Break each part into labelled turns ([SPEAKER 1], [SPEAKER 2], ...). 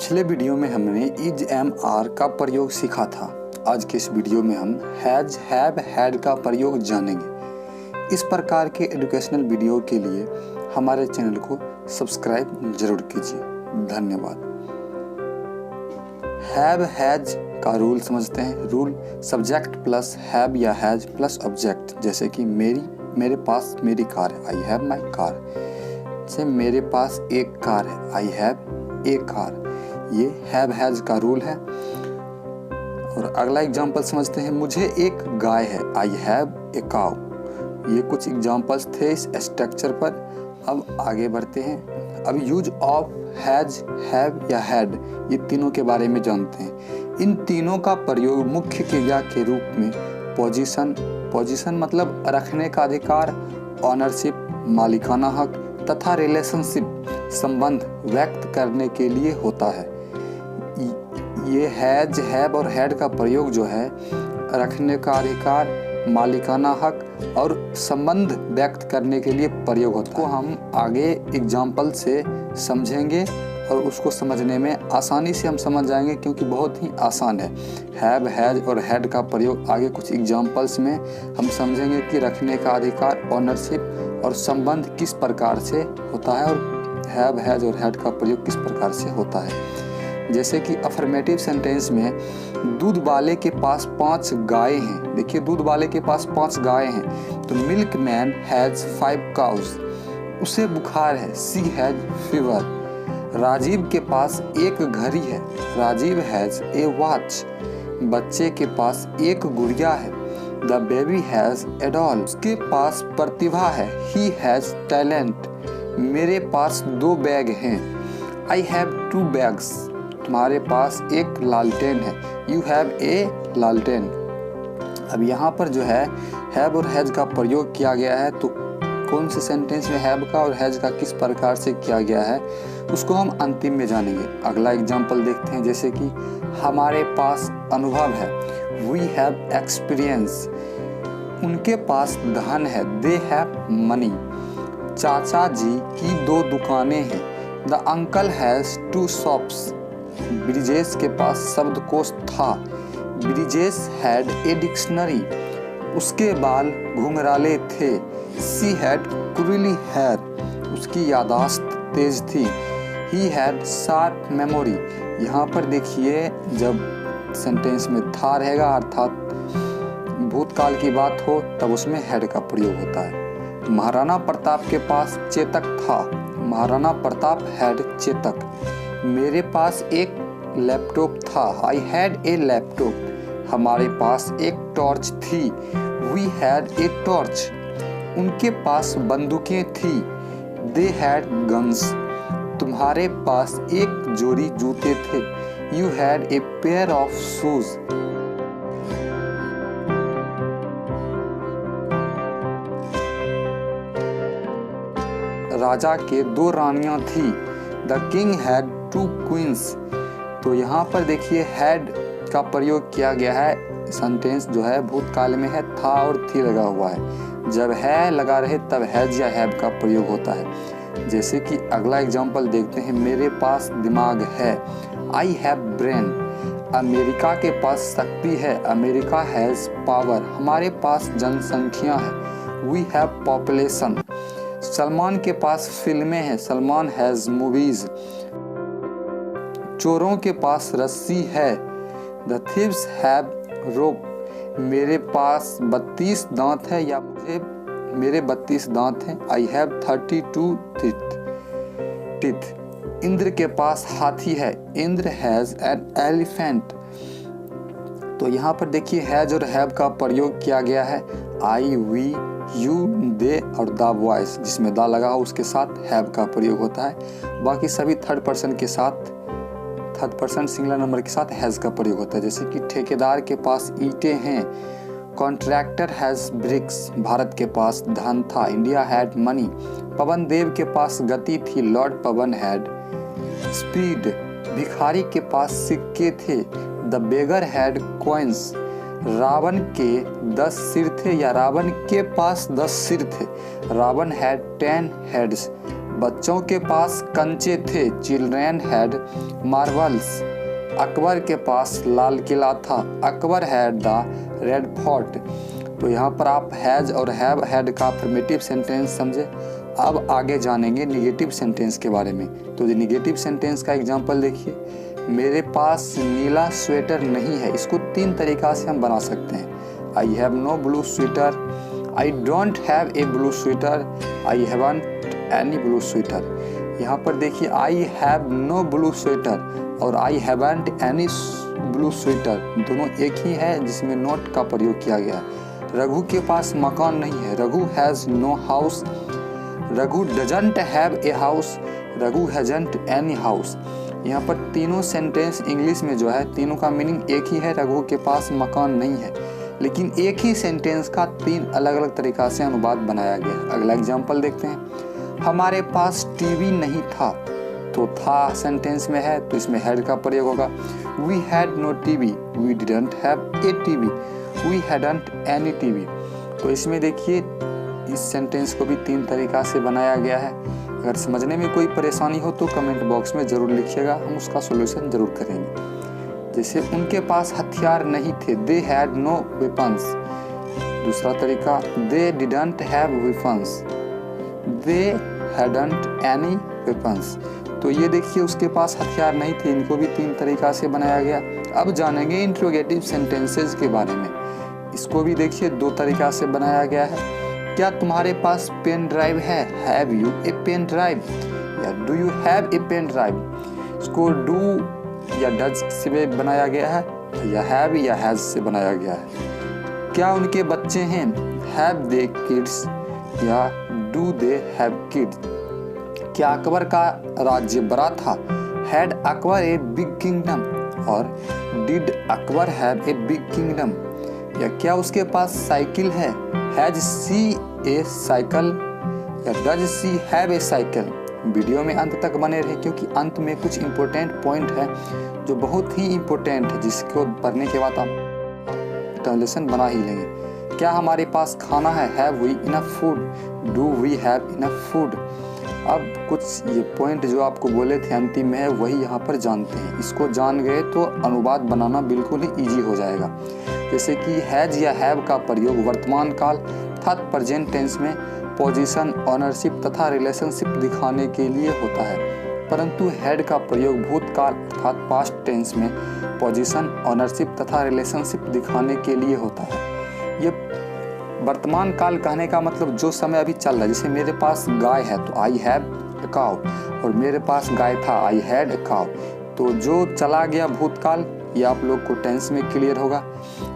[SPEAKER 1] पिछले वीडियो में हमने इज एम आर का प्रयोग सीखा था। आज के इस वीडियो में हम हैज हैव हैड का प्रयोग जानेंगे। इस प्रकार के एजुकेशनल वीडियो के लिए हमारे चैनल को सब्सक्राइब जरूर कीजिए। धन्यवाद। हैव हैज का रूल समझते हैं। रूल सब्जेक्ट प्लस हैव या हैज प्लस ऑब्जेक्ट। जैसे कि मेरे पास मेरी कार है, आई हैव माई कार। जैसे मेरे पास एक कार है, आई हैव ए कार। ये हैव हैज का रूल है। और अगला एग्जांपल समझते हैं। मुझे एक गाय है, आई हैव ए काउ। ये कुछ एग्जांपल्स थे इस स्ट्रक्चर पर। अब आगे बढ़ते हैं। अब यूज ऑफ हैज, हैव या हैड, ये तीनों के बारे में जानते हैं। इन तीनों का प्रयोग मुख्य क्रिया के रूप में पोजीशन मतलब रखने का अधिकार, ऑनरशिप मालिकाना हक तथा रिलेशनशिप संबंध व्यक्त करने के लिए होता है। ये हैज, हैव और हैड का प्रयोग जो है रखने का अधिकार, मालिकाना हक और संबंध व्यक्त करने के लिए प्रयोग होता है। को हम आगे एग्जाम्पल से समझेंगे और उसको समझने में आसानी से हम समझ जाएंगे, क्योंकि बहुत ही आसान है। हैव, हैज और हैड का प्रयोग आगे कुछ एग्जाम्पल्स में हम समझेंगे कि रखने का अधिकार, ऑनरशिप और संबंध किस प्रकार से होता है और हैव, हैज और हैड का प्रयोग किस प्रकार से होता है। जैसे कि अफर्मेटिव सेंटेंस में दूध वाले के पास 5 गायें हैं। देखिए, दूध वाले के पास 5 गायें हैं। तो मिल्क मैन हैज 5 काउज। उसे बुखार है, सी हैज फीवर। राजीव के पास एक घड़ी है, राजीव हैज ए वॉच। बच्चे के पास एक गुड़िया है, the baby has a doll. उसके पास प्रतिभा है, ही हैज टैलेंट। मेरे पास 2 बैग हैं, आई हैव 2 बैग्स। तुम्हारे पास एक लालटेन है, यू हैव ए लालटेन। अब यहाँ पर जो है हैव और हैज का प्रयोग किया गया है, तो कौन से सेंटेंस में हैव का और हैज का किस प्रकार से किया गया है उसको हम अंतिम में जानेंगे। अगला एग्जाम्पल देखते हैं। जैसे कि हमारे पास अनुभव है, वी हैव एक्सपीरियंस। उनके पास धन है, दे हैव मनी। चाचा जी की 2 दुकानें हैं, the uncle has 2 shops. Brijesh के पास शब्दकोश था, ब्रिजेश हैड ए डिक्शनरी। उसके बाल घुंघराले थे, सी हैड curly hair। उसकी यादाश्त तेज थी, ही हैड शार्प मेमोरी। यहाँ पर देखिए, जब सेंटेंस में था रहेगा अर्थात भूतकाल की बात हो, तब उसमें हैड का प्रयोग होता है। महाराणा प्रताप के पास चेतक था, महाराणा प्रताप हैड चेतक। मेरे पास एक लैपटॉप था, आई हैड ए लैपटॉप। हमारे पास एक टॉर्च थी, वी हैड ए टॉर्च। उनके पास बंदूकें थी, दे हैड गन्स। तुम्हारे पास एक जोड़ी जूते थे, you had a pair of shoes. राजा के 2 रानियां थी, द किंग हैड 2 क्वींस। तो यहाँ पर देखिए हैड का प्रयोग किया गया है। सेंटेंस जो है भूतकाल में है, था और थी लगा हुआ है। जब है लगा रहे तब हैज या हैव का प्रयोग होता है। जैसे कि अगला एग्जांपल देखते हैं। मेरे पास दिमाग है, आई हैव ब्रेन। अमेरिका के पास शक्ति है, अमेरिका हैज पावर। हमारे पास जनसंख्या है, वी हैव पॉपुलेशन। सलमान के पास फिल्में हैं, सलमान हैज मूवीज। चोरों के पास रस्सी है, द थीव्स हैव रोप। मेरे पास 32 दांत है या मेरे 32 दांत हैं, आई हैव 32 टीथ। इंद्र के पास हाथी है, इंद्र हैज एन एलिफेंट। तो यहाँ पर देखिए हैज और हैव का प्रयोग किया गया है। आई, वी, यू, दे और द बॉयज, जिसमें द लगा हो उसके साथ हैव का प्रयोग होता है। बाकी सभी थर्ड पर्सन सिंगुलर नंबर के साथ हैज का प्रयोग होता है। जैसे कि ठेकेदार के पास ईंटें हैं, कॉन्ट्रैक्टर हैज ब्रिक्स। भारत के पास धन था, इंडिया हैड मनी। पवन देव के पास गति थी, लॉर्ड पवन हैड स्पीड। भिखारी के पास सिक्के थे, the beggar had coins. Ravan के 10 सिर थे या रावण के पास 10 सिर थे, रावण हैड 10 हेड्स। बच्चों के पास कंचे थे, चिल्ड्रेन हैड मार्बल्स। अकबर के पास लाल किला था, Akbar had the red fort. तो यहाँ पर आप हैज और हैव हैड का अफर्मेटिव सेंटेंस समझे। अब आगे जानेंगे निगेटिव सेंटेंस के बारे में। तो निगेटिव सेंटेंस का एग्जांपल देखिए, मेरे पास नीला स्वेटर नहीं है। इसको 3 तरीका से हम बना सकते हैं। I have no blue sweater, I don't have a blue sweater, I haven't any blue sweater. यहाँ पर देखिए I have no blue sweater और I haven't any blue sweater दोनों एक ही है, जिसमें नॉट का प्रयोग किया गया है। रघु के पास मकान नहीं है, Raghu has no house. Raghu doesn't have a house, Raghu hasn't any house. यहाँ पर तीनों सेंटेंस इंग्लिश में जो है तीनों का मीनिंग एक ही है, रघु के पास मकान नहीं है, लेकिन एक ही सेंटेंस का 3 अलग अलग तरीका से अनुवाद बनाया गया। अगला एग्जाम्पल देखते हैं, हमारे पास टीवी नहीं था। तो था सेंटेंस में है तो इसमें हैड का प्रयोग होगा। We had no TV, we didn't have a TV, we hadn't any TV. तो इसमें देखिए इस सेंटेंस को भी 3 तरीका से बनाया गया है। अगर समझने में कोई परेशानी हो तो कमेंट बॉक्स में ज़रूर लिखिएगा, हम उसका सॉल्यूशन ज़रूर करेंगे। जैसे उनके पास हथियार नहीं थे, दे हैड नो वेपन्स। दूसरा तरीका, they didn't have weapons, they hadn't any weapons. तो ये देखिए उसके पास हथियार नहीं थे, इनको भी 3 तरीका से बनाया गया। अब जानेंगे इंट्रोगेटिव सेंटेंसेस के बारे में। इसको भी देखिए 2 तरीका से बनाया गया है। क्या तुम्हारे पास पेन ड्राइव है, have you a pen drive, या do you have a pen drive. इसको डू या डज से बनाया गया है, या हैव या हैज से बनाया गया है। क्या उनके बच्चे हैं, हैव दे किड्स, या डू दे हैव किड्स। क्या अकबर का राज्य बड़ा था, had Akbar a big kingdom, और did Akbar have a big kingdom. या क्या उसके पास साइकिल है, हैज सी ए साइकिल, या does she have a cycle. Video में अंत तक बने रहे क्योंकि अंत में कुछ इंपॉर्टेंट पॉइंट है जो बहुत ही इंपॉर्टेंट है, जिसको पढ़ने के बाद आप ट्रांसलेशन बना ही लेंगे। क्या हमारे पास खाना है, have we enough food, do we have enough food. अब कुछ ये पॉइंट जो आपको बोले थे अंतिम में है वही यहाँ पर जानते हैं। इसको जान गए तो अनुवाद बनाना बिल्कुल ही इजी हो जाएगा। जैसे कि हैज या हैव का प्रयोग वर्तमान काल अर्थात प्रेजेंट टेंस में पोजीशन, ऑनरशिप तथा रिलेशनशिप दिखाने के लिए होता है, परंतु हैड का प्रयोग भूतकाल अर्थात पास्ट टेंस में पोजीशन, ऑनरशिप तथा रिलेशनशिप दिखाने के लिए होता है। ये वर्तमान काल कहने का मतलब जो समय अभी चल रहा है। जैसे मेरे पास गाय है तो आई हैव अ काउ, और मेरे पास गाय था आई हैड अ काउ। तो जो चला गया भूतकाल ये आप लोग को टेंस में क्लियर होगा।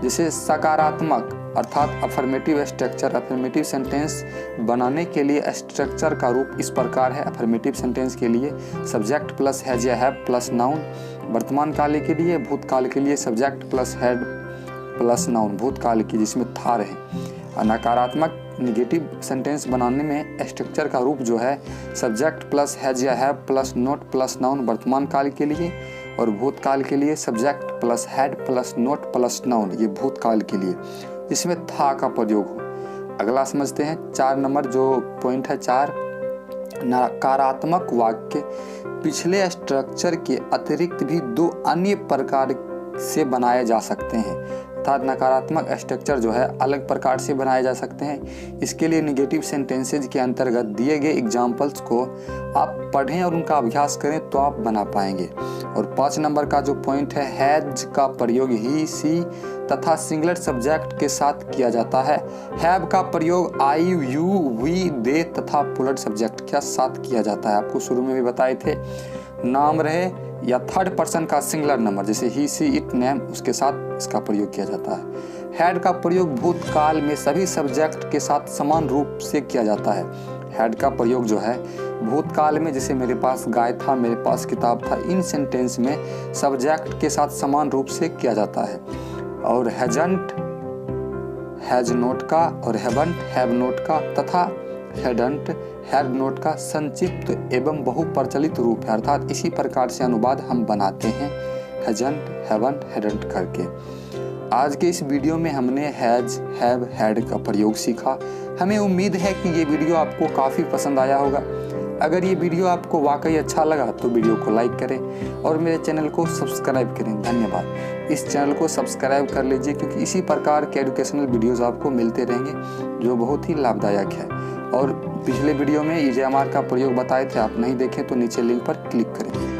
[SPEAKER 1] जैसे सकारात्मक अर्थात अफर्मेटिव स्ट्रक्चर, अफर्मेटिव सेंटेंस बनाने के लिए स्ट्रक्चर का रूप इस प्रकार है। अफर्मेटिव सेंटेंस के लिए सब्जेक्ट प्लस हैज या हैव प्लस नाउन, वर्तमान काल के लिए भूतकाल के लिए subject plus had plus noun भूतकाल की जिसमें था रहे। नकारात्मक निगेटिव सेंटेंस बनाने में स्ट्रक्चर का रूप जो है सब्जेक्ट प्लस हैज या have plus note plus noun वर्तमान काल के लिए, और भूतकाल के लिए subject plus had plus note plus noun ये भूतकाल के लिए, जिसमें था का प्रयोग हो। अगला समझते हैं 4 नंबर जो पॉइंट है 4, नकारात्मक वाक्य पिछले स्ट्रक्चर के अतिरिक्त भी 2 अन्य प्रकार से बनाए जा सकते हैं, अर्थात नकारात्मक स्ट्रक्चर जो है अलग प्रकार से बनाए जा सकते हैं। इसके लिए निगेटिव सेंटेंसेज के अंतर्गत दिए गए एग्जाम्पल्स को आप पढ़ें और उनका अभ्यास करें तो आप बना पाएंगे। और 5 नंबर का जो पॉइंट है हैज का प्रयोग ही, सी तथा सिंगुलर सब्जेक्ट के साथ किया जाता है। हैव का प्रयोग आई, यू, वी, दे तथा प्लूरल सब्जेक्ट के साथ किया जाता है। आपको शुरू में भी बताए थे, नाम रहे या थर्ड पर्सन का सिंगुलर नंबर जैसे ही, सी, इट, नेम उसके साथ इसका प्रयोग किया जाता है। हैड का प्रयोग भूतकाल में सभी सब्जेक्ट के साथ समान रूप से किया जाता है। हैड का प्रयोग जो है भूतकाल में जैसे मेरे पास गाय था, मेरे पास किताब था, इन सेंटेंस में सब्जेक्ट के साथ समान रूप से किया जाता है। और हैजंट हैज नोट का और हैवंट हैव नोट का तथा हैडंट हैड नोट का संक्षिप्त एवं बहुप्रचलित रूप है, अर्थात इसी प्रकार से अनुवाद हम बनाते हैं हैजंट, हैवंट, हैडंट करके। आज के इस वीडियो में हमने हैज, हैव, हैड का प्रयोग सीखा। हमें उम्मीद है कि ये वीडियो आपको काफ़ी पसंद आया होगा। अगर ये वीडियो आपको वाकई अच्छा लगा तो वीडियो को लाइक करें और मेरे चैनल को सब्सक्राइब करें। धन्यवाद। इस चैनल को सब्सक्राइब कर लीजिए क्योंकि इसी प्रकार के एजुकेशनल वीडियोस आपको मिलते रहेंगे जो बहुत ही लाभदायक है। और पिछले वीडियो में ईजेएमआर का प्रयोग बताए थे, आप नहीं देखें तो नीचे लिंक पर क्लिक करें।